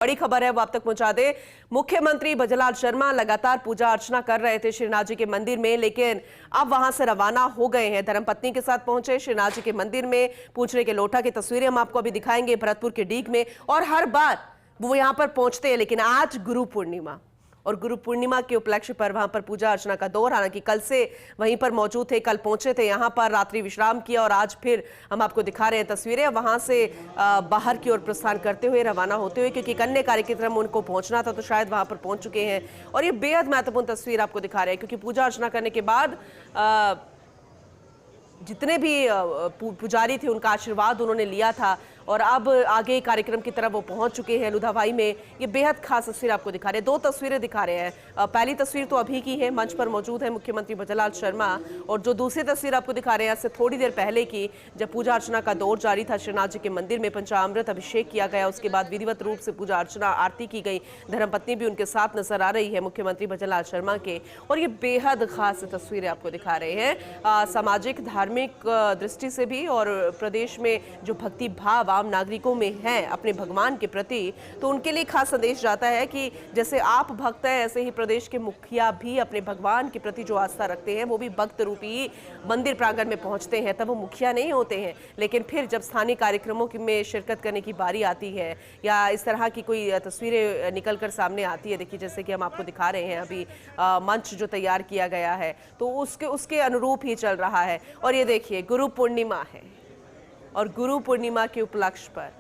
बड़ी खबर है वो आप तक पहुंचा दे। मुख्यमंत्री भजनलाल शर्मा लगातार पूजा अर्चना कर रहे थे श्रीनाथ जी के मंदिर में, लेकिन अब वहां से रवाना हो गए हैं। धर्मपत्नी के साथ पहुंचे श्रीनाथ जी के मंदिर में। पूछने के लोटा की तस्वीरें हम आपको अभी दिखाएंगे भरतपुर के डीग में। और हर बार वो यहां पर पहुंचते हैं, लेकिन आज गुरु पूर्णिमा और गुरु पूर्णिमा के उपलक्ष्य पर वहां पर पूजा अर्चना का दौर, हालांकि कल से वहीं पर मौजूद थे, कल पहुंचे थे यहां पर, रात्रि विश्राम किया और आज फिर हम आपको दिखा रहे हैं तस्वीरें वहां से बाहर की ओर प्रस्थान करते हुए, रवाना होते हुए, क्योंकि अन्य कार्यक्रम उनको पहुंचना था तो शायद वहां पर पहुंच चुके हैं। और ये बेहद महत्वपूर्ण तस्वीर आपको दिखा रहे हैं, क्योंकि पूजा अर्चना करने के बाद जितने भी पुजारी थे उनका आशीर्वाद उन्होंने लिया था और अब आगे कार्यक्रम की तरफ वो पहुंच चुके हैं लुधावाई में। ये बेहद खास तस्वीर आपको दिखा रहे हैं, दो तस्वीरें दिखा रहे हैं। पहली तस्वीर तो अभी की है, मंच पर मौजूद है मुख्यमंत्री भजनलाल शर्मा, और जो दूसरी तस्वीर आपको दिखा रहे हैं इससे थोड़ी देर पहले की, जब पूजा अर्चना का दौर जारी था श्रीनाथ जी के मंदिर में, पंचामृत अभिषेक किया गया, उसके बाद विधिवत रूप से पूजा अर्चना आरती की गई। धर्मपत्नी भी उनके साथ नजर आ रही है मुख्यमंत्री भजनलाल शर्मा के, और ये बेहद खास तस्वीरें आपको दिखा रहे हैं सामाजिक धार्मिक दृष्टि से भी, और प्रदेश में जो भक्ति भाव आम नागरिकों में है अपने भगवान के प्रति, तो उनके लिए खास संदेश जाता है कि जैसे आप भक्त हैं ऐसे ही प्रदेश के मुखिया भी अपने भगवान के प्रति जो आस्था रखते हैं वो भी भक्त रूपी मंदिर प्रांगण में पहुंचते हैं। तब वो मुखिया नहीं होते हैं, लेकिन फिर जब स्थानीय कार्यक्रमों में शिरकत करने की बारी आती है या इस तरह की कोई तस्वीरें निकल कर सामने आती है, देखिए जैसे कि हम आपको दिखा रहे हैं अभी मंच जो तैयार किया गया है, तो उसके अनुरूप ही चल रहा है। और ये देखिए गुरु पूर्णिमा है और गुरु पूर्णिमा के उपलक्ष्य पर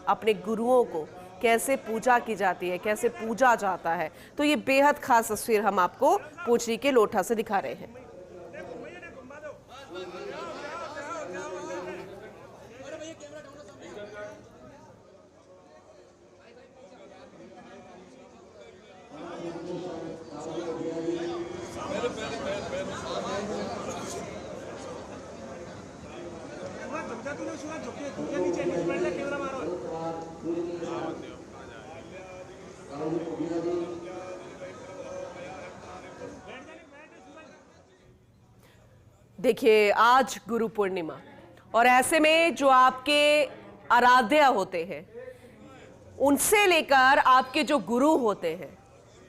अपने गुरुओं को कैसे पूजा की जाती है, कैसे पूजा जाता है, तो ये बेहद खास तस्वीर हम आपको पूछरी के लोटा से दिखा रहे हैं। देखिए आज गुरु पूर्णिमा, और ऐसे में जो आपके आराध्य होते हैं उनसे लेकर आपके जो गुरु होते हैं,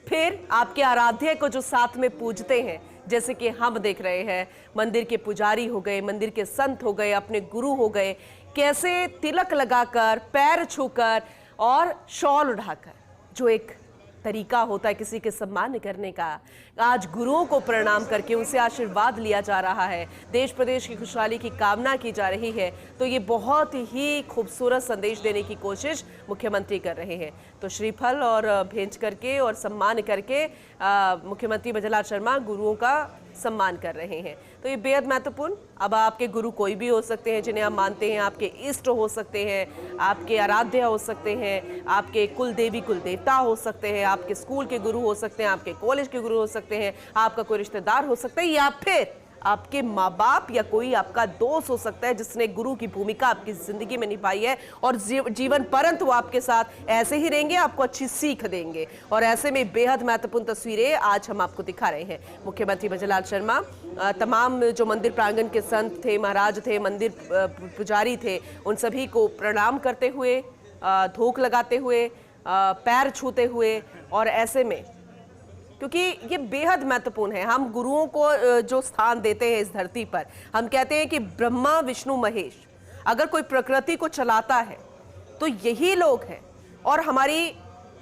फिर आपके आराध्य को जो साथ में पूजते हैं, जैसे कि हम देख रहे हैं मंदिर के पुजारी हो गए, मंदिर के संत हो गए, अपने गुरु हो गए, कैसे तिलक लगाकर, पैर छूकर और शॉल उठाकर, जो एक तरीका होता है किसी के सम्मान करने का, आज गुरुओं को प्रणाम करके उनसे आशीर्वाद लिया जा रहा है, देश प्रदेश की खुशहाली की कामना की जा रही है। तो ये बहुत ही खूबसूरत संदेश देने की कोशिश मुख्यमंत्री कर रहे हैं। तो श्रीफल और भेंट करके और सम्मान करके मुख्यमंत्री भजनलाल शर्मा गुरुओं का सम्मान कर रहे हैं। तो ये बेहद महत्वपूर्ण, अब आपके गुरु कोई भी हो सकते हैं जिन्हें आप मानते हैं, आपके इष्ट हो सकते हैं, आपके आराध्य हो सकते हैं, आपके कुल देवी कुल देवता हो सकते हैं, आपके स्कूल के गुरु हो सकते हैं, आपके कॉलेज के गुरु हो सकते हैं, आपका कोई रिश्तेदार हो सकता है, या फिर आपके माँ बाप या कोई आपका दोस्त हो सकता है जिसने गुरु की भूमिका आपकी जिंदगी में निभाई है, और जीवन पर्यंत वो आपके साथ ऐसे ही रहेंगे, आपको अच्छी सीख देंगे। और ऐसे में बेहद महत्वपूर्ण तस्वीरें आज हम आपको दिखा रहे हैं। मुख्यमंत्री भजनलाल शर्मा तमाम जो मंदिर प्रांगण के संत थे, महाराज थे, मंदिर पुजारी थे, उन सभी को प्रणाम करते हुए, धूप लगाते हुए, पैर छूते हुए, और ऐसे में क्योंकि ये बेहद महत्वपूर्ण है, हम गुरुओं को जो स्थान देते हैं इस धरती पर, हम कहते हैं कि ब्रह्मा विष्णु महेश, अगर कोई प्रकृति को चलाता है तो यही लोग हैं, और हमारी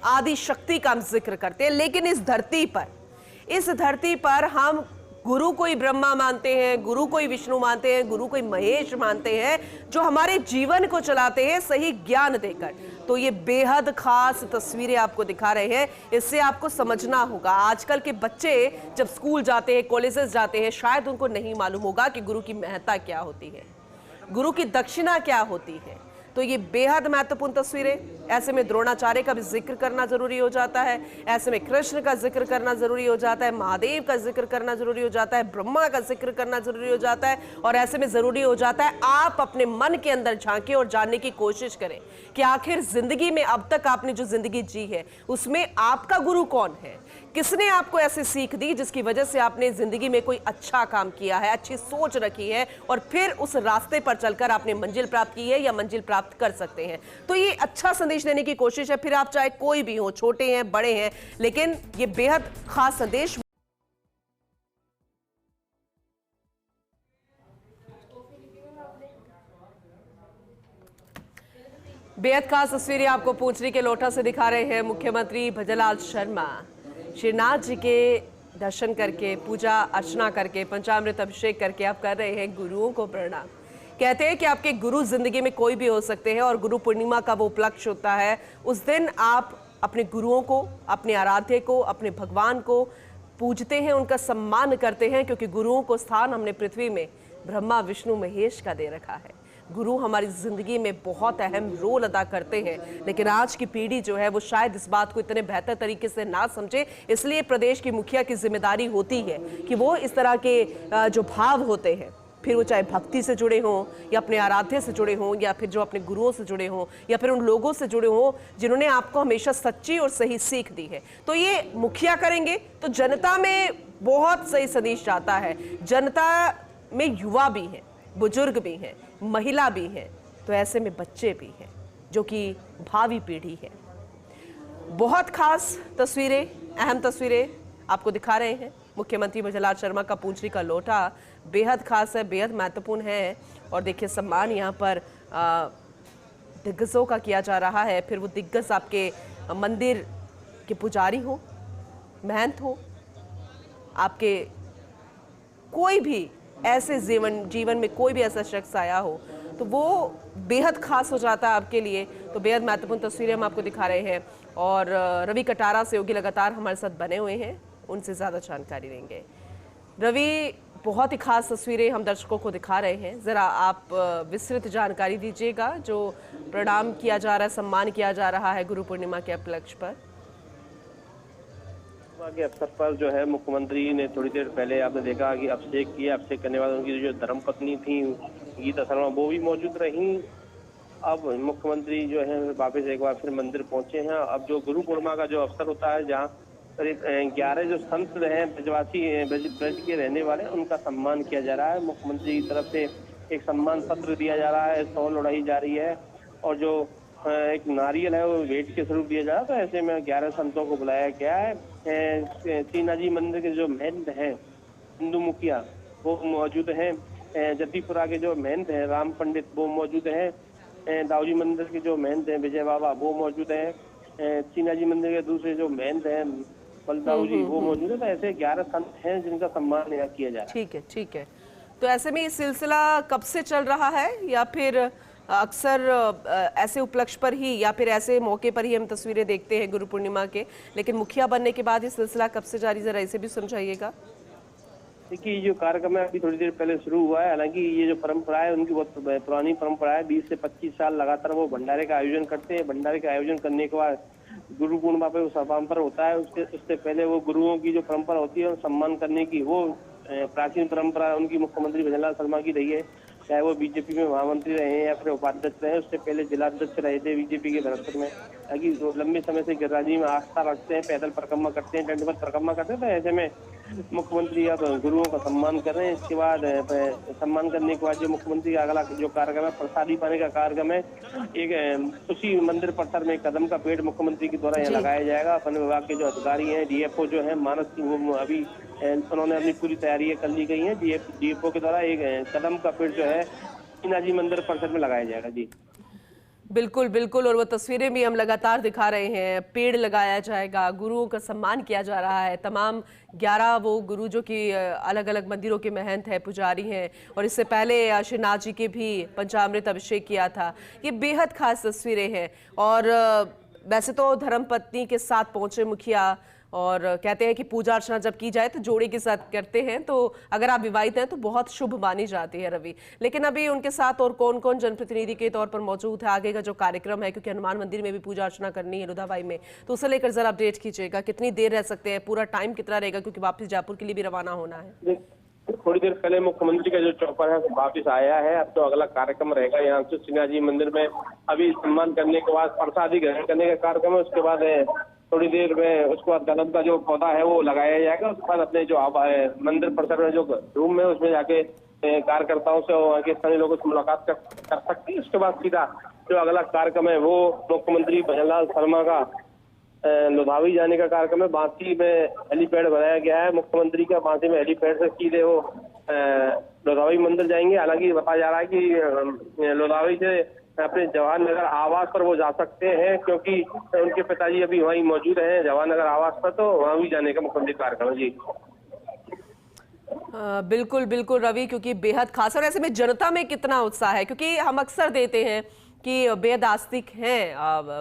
आदि शक्ति का हम जिक्र करते हैं। लेकिन इस धरती पर हम गुरु कोई ब्रह्मा मानते हैं, गुरु कोई विष्णु मानते हैं, गुरु कोई महेश मानते हैं, जो हमारे जीवन को चलाते हैं सही ज्ञान देकर। तो ये बेहद खास तस्वीरें आपको दिखा रहे हैं, इससे आपको समझना होगा। आजकल के बच्चे जब स्कूल जाते हैं, कॉलेजेस जाते हैं, शायद उनको नहीं मालूम होगा कि गुरु की महत्ता क्या होती है, गुरु की दक्षिणा क्या होती है। तो ये बेहद महत्वपूर्ण तस्वीरें, ऐसे में द्रोणाचार्य का भी जिक्र करना जरूरी हो जाता है, ऐसे में कृष्ण का जिक्र करना जरूरी हो जाता है, महादेव का जिक्र करना जरूरी हो जाता है, ब्रह्मा का जिक्र करना जरूरी हो जाता है। और ऐसे में जरूरी हो जाता है आप अपने मन के अंदर झांकें और जानने की कोशिश करें कि आखिर जिंदगी में अब तक आपने जो जिंदगी जी है उसमें आपका गुरु कौन है, किसने आपको ऐसी सीख दी जिसकी वजह से आपने जिंदगी में कोई अच्छा काम किया है, अच्छी सोच रखी है, और फिर उस रास्ते पर चलकर आपने मंजिल प्राप्त की है या मंजिल प्राप्त प्राप्त कर सकते हैं। तो ये अच्छा संदेश देने की कोशिश है, फिर आप चाहे कोई भी हो, छोटे हैं बड़े हैं, लेकिन ये बेहद खास संदेश। बेहद खास तस्वीरें आपको पूंछरी के लोटा से दिखा रहे हैं मुख्यमंत्री भजनलाल शर्मा। श्रीनाथ जी के दर्शन करके, पूजा अर्चना करके, पंचामृत अभिषेक करके आप कर रहे हैं गुरुओं को प्रणाम। कहते हैं कि आपके गुरु जिंदगी में कोई भी हो सकते हैं और गुरु पूर्णिमा का वो उपलक्ष्य होता है, उस दिन आप अपने गुरुओं को, अपने आराध्य को, अपने भगवान को पूजते हैं, उनका सम्मान करते हैं, क्योंकि गुरुओं को स्थान हमने पृथ्वी में ब्रह्मा विष्णु महेश का दे रखा है। गुरु हमारी जिंदगी में बहुत अहम रोल अदा करते हैं, लेकिन आज की पीढ़ी जो है वो शायद इस बात को इतने बेहतर तरीके से ना समझे। इसलिए प्रदेश की मुखिया की जिम्मेदारी होती है कि वो इस तरह के जो भाव होते हैं, फिर वो चाहे भक्ति से जुड़े हों या अपने आराध्य से जुड़े हों या फिर जो अपने गुरुओं से जुड़े हों या फिर उन लोगों से जुड़े हों जिन्होंने आपको हमेशा सच्ची और सही सीख दी है, तो ये मुखिया करेंगे तो जनता में बहुत सही संदेश जाता है। जनता में युवा भी हैं, बुजुर्ग भी हैं, महिला भी हैं, तो ऐसे में बच्चे भी हैं जो कि भावी पीढ़ी है। बहुत खास तस्वीरें, अहम तस्वीरें आपको दिखा रहे हैं। मुख्यमंत्री भजनलाल शर्मा का पूंछरी का लोटा बेहद खास है, बेहद महत्वपूर्ण है। और देखिए सम्मान यहाँ पर दिग्गजों का किया जा रहा है। फिर वो दिग्गज आपके मंदिर के पुजारी हो, महंत हो, आपके कोई भी ऐसे जीवन में कोई भी ऐसा शख्स आया हो तो वो बेहद खास हो जाता है आपके लिए। तो बेहद महत्वपूर्ण तस्वीरें हम आपको दिखा रहे हैं और रवि कटारा सहयोगी लगातार हमारे साथ बने हुए हैं, उनसे ज़्यादा जानकारी लेंगे। रवि, बहुत ही खास तस्वीरें हम दर्शकों को दिखा रहे हैं, ज़रा आप विस्तृत जानकारी दीजिएगा। जो प्रणाम किया जा रहा है, सम्मान किया जा रहा है गुरु पूर्णिमा के उपलक्ष्य पर के अवसर पर जो है मुख्यमंत्री ने थोड़ी देर पहले आपने देखा कि अभिषेक किया। अभिषेक करने वाले उनकी जो धर्मपत्नी थी गीता शर्मा वो भी मौजूद रही। अब मुख्यमंत्री जो है वापस एक बार फिर मंदिर पहुंचे हैं। अब जो गुरु पूर्णिमा का जो अवसर होता है, जहाँ करीब 11 जो संत हैं ब्रजवासी ब्रज के रहने वाले, उनका सम्मान किया जा रहा है। मुख्यमंत्री की तरफ से एक सम्मान पत्र दिया जा रहा है, शॉल उड़ाई जा रही है और जो एक नारियल है वो भेंट के स्वरूप दिया जा रहा है। तो ऐसे में 11 संतों को बुलाया गया है। सीनाजी मंदिर के जो महंत हैं हिंदू मुखिया वो मौजूद हैं। जतीपुरा के जो महंत हैं राम पंडित वो मौजूद हैं। दाऊजी मंदिर के जो महंत हैं विजय बाबा वो मौजूद हैं। सीनाजी मंदिर के दूसरे जो महंत हैं बलदाऊ जी वो मौजूद है। तो ऐसे 11 संत हैं जिनका सम्मान यहाँ किया जा रहा है। ठीक है, ठीक है। तो ऐसे में ये सिलसिला कब से चल रहा है, या फिर अक्सर ऐसे उपलक्ष्य पर ही या फिर ऐसे मौके पर ही हम तस्वीरें देखते हैं गुरु पूर्णिमा के, लेकिन मुखिया बनने के बाद ये सिलसिला कब से जारी, जरा इसे भी समझाइएगा। देखिए, ये जो कार्यक्रम है अभी थोड़ी देर पहले शुरू हुआ है। हालांकि ये जो परंपरा है उनकी बहुत पुरानी परंपरा है। 20 से 25 साल लगातार वो भंडारे का आयोजन करते हैं। भंडारे का आयोजन करने के बाद गुरु पूर्णिमा पे वो समापन होता है। उससे पहले वो गुरुओं की जो परंपरा होती है सम्मान करने की, वो प्राचीन परंपरा उनकी मुख्यमंत्री भजनलाल शर्मा की रही है। चाहे वो बीजेपी में महामंत्री रहे हैं या फिर उपाध्यक्ष रहे, उससे पहले जिलाध्यक्ष रहे थे बीजेपी के दफ्तर में। ताकि लंबे समय से गिरिराज में आस्था रखते हैं, पैदल परिक्रमा करते हैं, दंडवत परिक्रमा करते हैं। तो ऐसे में मुख्यमंत्री अब गुरुओं का सम्मान कर रहे हैं। इसके बाद सम्मान करने के बाद जो मुख्यमंत्री का अगला जो कार्यक्रम है प्रसादी पाने का कार्यक्रम है। एक उसी मंदिर परिसर में कदम का पेड़ मुख्यमंत्री के द्वारा यहाँ लगाया जाएगा। वन विभाग के जो अधिकारी हैं, डीएफओ जो है मानस, वो अभी उन्होंने अपनी पूरी तैयारी कर ली गई है। डीएफओ के द्वारा एक कदम का पेड़ जो है सीनाजी मंदिर परिसर में लगाया जाएगा। जी बिल्कुल बिल्कुल, और वो तस्वीरें भी हम लगातार दिखा रहे हैं। पेड़ लगाया जाएगा, गुरुओं का सम्मान किया जा रहा है। तमाम 11 वो गुरु जो कि अलग अलग मंदिरों के महंत हैं, पुजारी हैं, और इससे पहले श्रीनाथ जी के भी पंचामृत अभिषेक किया था। ये बेहद खास तस्वीरें हैं। और वैसे तो धर्मपत्नी के साथ पहुंचे मुखिया, और कहते हैं कि पूजा अर्चना जब की जाए तो जोड़े के साथ करते हैं, तो अगर आप विवाहित हैं तो बहुत शुभ मानी जाती है रवि। लेकिन अभी उनके साथ और कौन कौन जनप्रतिनिधि के तौर पर मौजूद है, आगे का जो कार्यक्रम है, क्योंकि हनुमान मंदिर में भी पूजा अर्चना करनी है लुधाबाई में, तो उसे लेकर जरा अपडेट कीजिएगा। कितनी देर रह सकते हैं, पूरा टाइम कितना रहेगा, क्योंकि वापस जयपुर के लिए भी रवाना होना है। थोड़ी देर पहले मुख्यमंत्री का जो चौपर है वो वापिस आया है। अब तो अगला कार्यक्रम रहेगा यहाँ से सीनाजी मंदिर में। अभी सम्मान करने के बाद प्रसादी ग्रहण करने का कार्यक्रम है। उसके बाद थोड़ी देर में उसके बाद कदम का जो पौधा है वो लगाया जाएगा। उसके बाद अपने जो मंदिर परिसर में जो रूम है उसमें जाके कार्यकर्ताओं से वहाँ के स्थानीय लोगों से मुलाकात कर सकते हैं। उसके बाद सीधा जो अगला कार्यक्रम है वो मुख्यमंत्री भजनलाल शर्मा का लोधावी जाने का कार्यक्रम है। बांसी में हेलीपैड बनाया गया है मुख्यमंत्री का, बांसी में हेलीपैड से सीधे वो लोधावी मंदिर जाएंगे। हालांकि बताया जा रहा है कि लोधावी से अपने जवाहर नगर आवास पर वो जा सकते हैं, क्योंकि उनके पिताजी अभी वहीं मौजूद हैं जवाहर नगर आवास पर, तो वहां भी जाने का मुख्यमंत्री कार्यक्रम है। जी बिल्कुल बिल्कुल रवि, क्योंकि बेहद खास और ऐसे में जनता में कितना उत्साह है, क्योंकि हम अक्सर देते हैं कि बेहद आस्तिक हैं,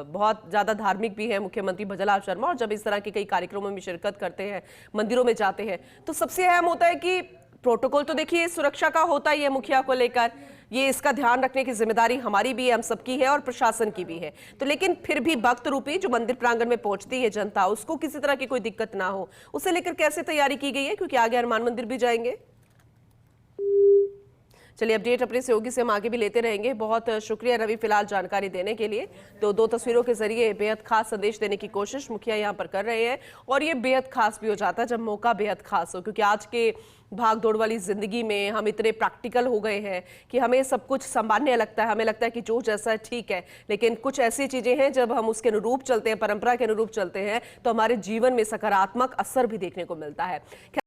बहुत ज़्यादा धार्मिक भी है मुख्यमंत्री भजनलाल शर्मा, और जब इस तरह के कई कार्यक्रमों में शिरकत करते हैं, मंदिरों में जाते हैं, तो सबसे अहम होता है कि प्रोटोकॉल तो देखिए सुरक्षा का होता ही है मुखिया को लेकर, ये इसका ध्यान रखने की जिम्मेदारी हमारी भी है, हम सबकी है और प्रशासन की भी है। तो लेकिन फिर भी भक्त रूपी जो मंदिर प्रांगण में पहुंचती है जनता, उसको किसी तरह की कोई दिक्कत ना हो, उसे लेकर कैसे तैयारी की गई है, क्योंकि आगे हनुमान मंदिर भी जाएंगे। चलिए अपडेट अपने सहयोगी से हम आगे भी लेते रहेंगे। बहुत शुक्रिया रवि फिलहाल जानकारी देने के लिए। तो दो तस्वीरों के जरिए बेहद खास संदेश देने की कोशिश मुखिया यहाँ पर कर रहे हैं, और ये बेहद खास भी हो जाता है जब मौका बेहद खास हो, क्योंकि आज के भाग दौड़ वाली जिंदगी में हम इतने प्रैक्टिकल हो गए हैं कि हमें सब कुछ सामान्य लगता है, हमें लगता है कि जो जैसा है ठीक है, लेकिन कुछ ऐसी चीजें हैं जब हम उसके अनुरूप चलते हैं, परंपरा के अनुरूप चलते हैं, तो हमारे जीवन में सकारात्मक असर भी देखने को मिलता है।